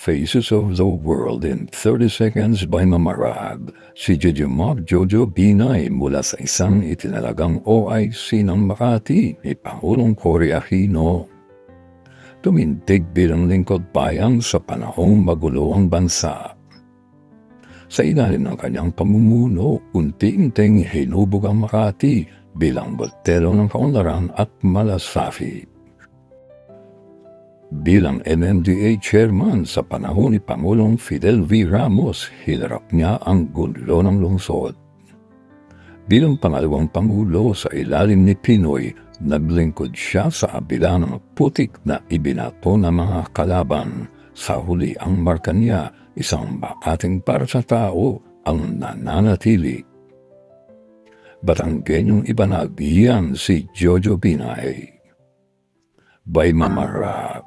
Faces of the World in 30 Seconds by Mama Rab. Si Jojo Mob Jojo Binay mula sa isang itinalagang OIC ng Makati ni Pangulong Cory Aquino. Tumindig bilang lingkod bayan sa panahong magulo ang bansa. Sa ilalim ng kanyang pamumuno, unti-unting hinubog ang Makati bilang bultero ng kaunlaran at malasakit. Bilang MMDA chairman sa panahon ni Pangulong Fidel V. Ramos, hinarap niya ang gulo ng lungsod. Bilang pangalawang pangulo sa ilalim ni Pinoy, naglingkod siya sa kabila ng putik na ibinato ng mga kalaban. Sa huli ang marka niya, isang Makating para sa tao ang nananatili. Batanggenyong ibanag yan si Jojo Binay. By Mama Rab.